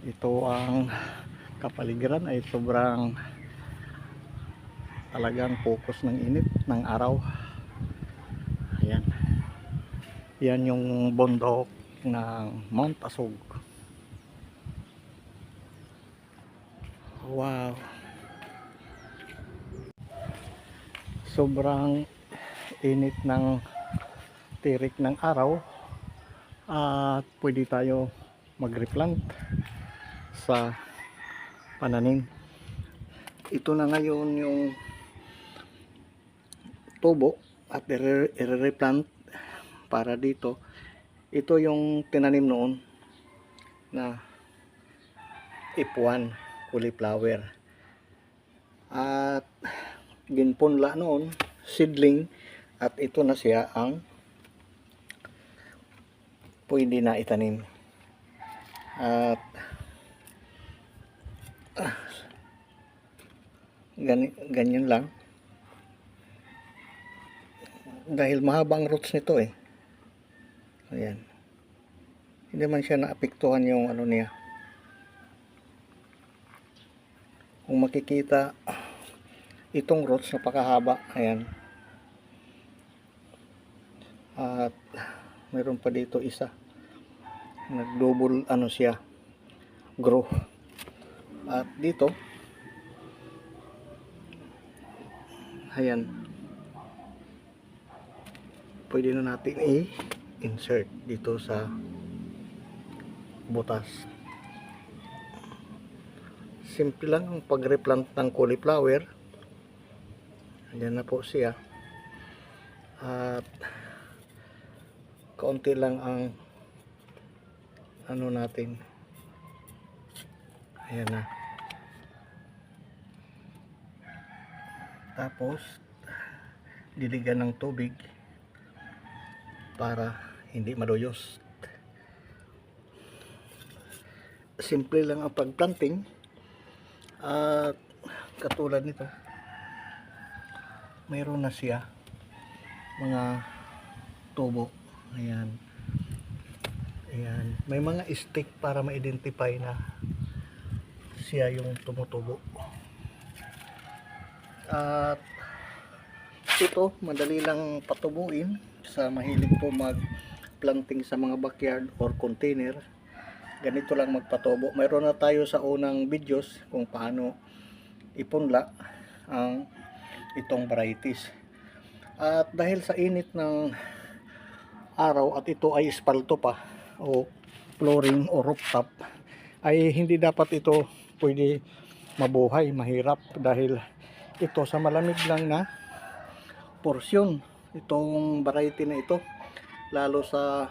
Ito ang kapaligiran ay sobrang talagang focus ng init ng araw. Ayan. Yan yung bundok ng Mount Asog. Wow. Sobrang init ng tirik ng araw at pwede tayo mag-replant sa pananim. Ito na ngayon yung tubo at i-replant para dito. Ito yung tinanim noon na F1 cauliflower at ginpunla noon seedling, at ito na siya ang pwede na itanim. At ganyan lang dahil mahaba ang roots nito eh. Ayan, hindi man siya naapektuhan yung ano niya. Kung makikita itong roots napakahaba. Ayan, at mayroon pa dito isa nag-double ano siya grow. At dito ayan, pwede na natin i-insert dito sa butas. Simple lang ang pag-replant ng cauliflower. Ayan na po siya. At kaunti lang ang ano natin. Ayan na. Tapos diligan ng tubig para hindi maduyos. Simple lang ang pagplanting. At katulad nito, mayroon na siya mga tubo. Ayan. Ayan, may mga stick para ma-identify na siya yung tumutubo. At ito madali lang patubuin sa mahilig po mag-planting sa mga backyard or container. Ganito lang magpatubo. Mayroon na tayo sa unang videos kung paano ipunla ang itong varieties. At dahil sa init ng araw at ito ay espalto pa o flooring o rooftop, ay hindi dapat ito pwede mabuhay, mahirap, dahil ito sa malamig lang na porsyon, itong variety na ito, lalo sa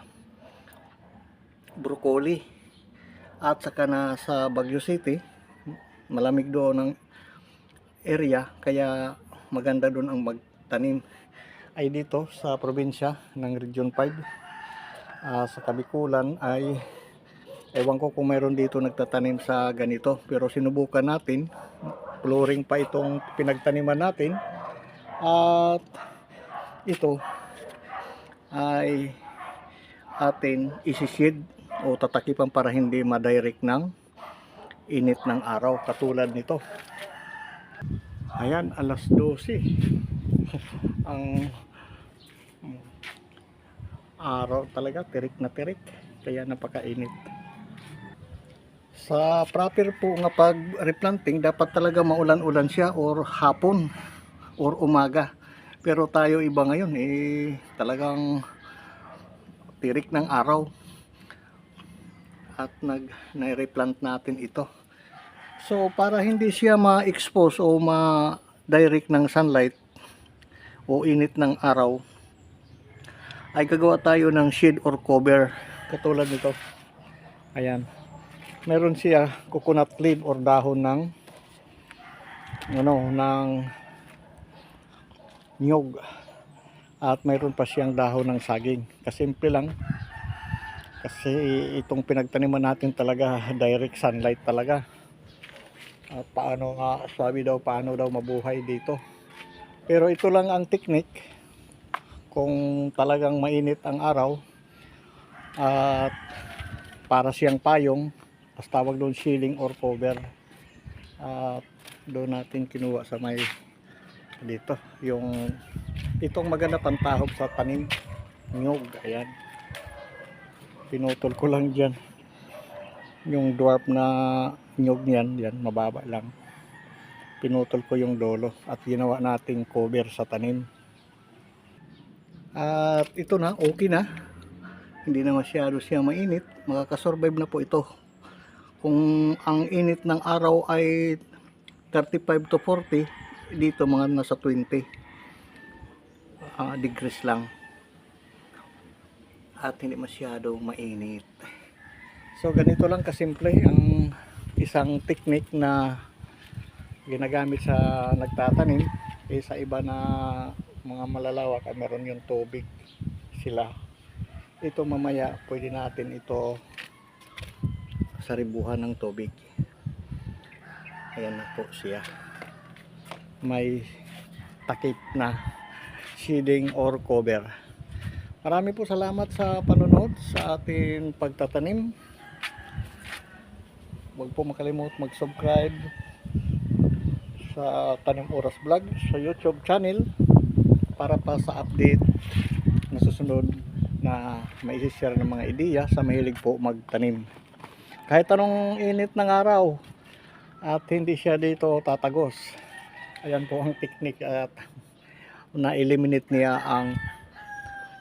broccoli at saka na sa Baguio City, malamig doon ang area, kaya maganda doon ang magtanim. Ay dito sa probinsya ng Region 5, sa Kabikulan, ay ewan ko kung mayroon dito nagtatanim sa ganito, pero sinubukan natin. Flooring pa itong pinagtaniman natin, at ito ay atin isi-shade o tatakipan para hindi ma-direct ng init ng araw katulad nito. Ayan, alas 12 ang araw talaga, tirik na tirik, kaya napakainit. Sa proper po nga pag replanting, dapat talaga maulan-ulan siya or hapon or umaga. Pero tayo iba ngayon talagang tirik ng araw at na-replant natin ito. So para hindi siya ma-expose o ma-direct ng sunlight o init ng araw, ay gagawa tayo ng shade or cover katulad nito. Ayan, meron siya coconut leaf or dahon ng niyog, at mayroon pa siyang dahon ng saging. Kasimple lang, kasi itong pinagtaniman natin talaga direct sunlight talaga. At paano nga sabi daw, paano daw mabuhay dito. Pero ito lang ang technique kung talagang mainit ang araw at para siyang payong, Mas tawag doon ceiling or cover. At doon natin kinuha sa may dito yung itong maganda pantahog sa tanim nyog. Ayan, pinutol ko lang dyan yung dwarf na nyog niyan. Yan, mababa lang, pinutol ko yung dolo at ginawa nating cover sa tanim. At ito na, okay na, hindi na masyado siya mainit, makakasurvive na po ito. Kung ang init ng araw ay 35 to 40, dito mga nasa 20 degrees lang at hindi masyado mainit. So ganito lang kasimple ang isang technique na ginagamit sa nagtatanim. Sa iba na mga malalawak ay meron yung tubig sila. Ito mamaya pwede natin ito saribuhan ng tubig. Ayan na po siya, may takip na shading or cover. Marami po salamat sa panonood sa ating pagtatanim. Huwag po makalimut mag-subscribe sa Tanim Oras Vlog sa YouTube channel para pa sa update na susunod na may share ng mga ideya sa mahilig po magtanim. Kahit anong init ng araw at hindi siya dito tatagos. Ayan po ang technique at na-eliminate niya ang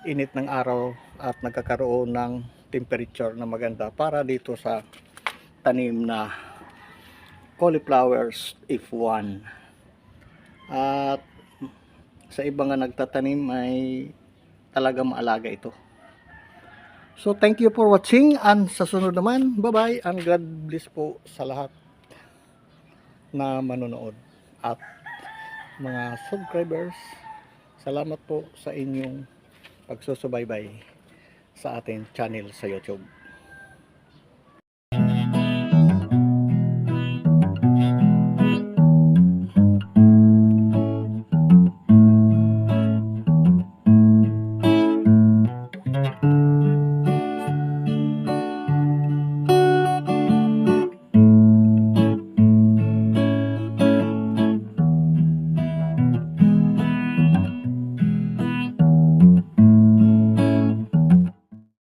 init ng araw at nagkakaroon ng temperature na maganda para dito sa tanim na cauliflowers F1. At sa iba nga nagtatanim ay talaga maalaga ito. So thank you for watching, and sa sunod naman, bye bye and God bless po sa lahat na manonood at mga subscribers. Salamat po sa inyong pagsusubaybay sa ating channel sa YouTube.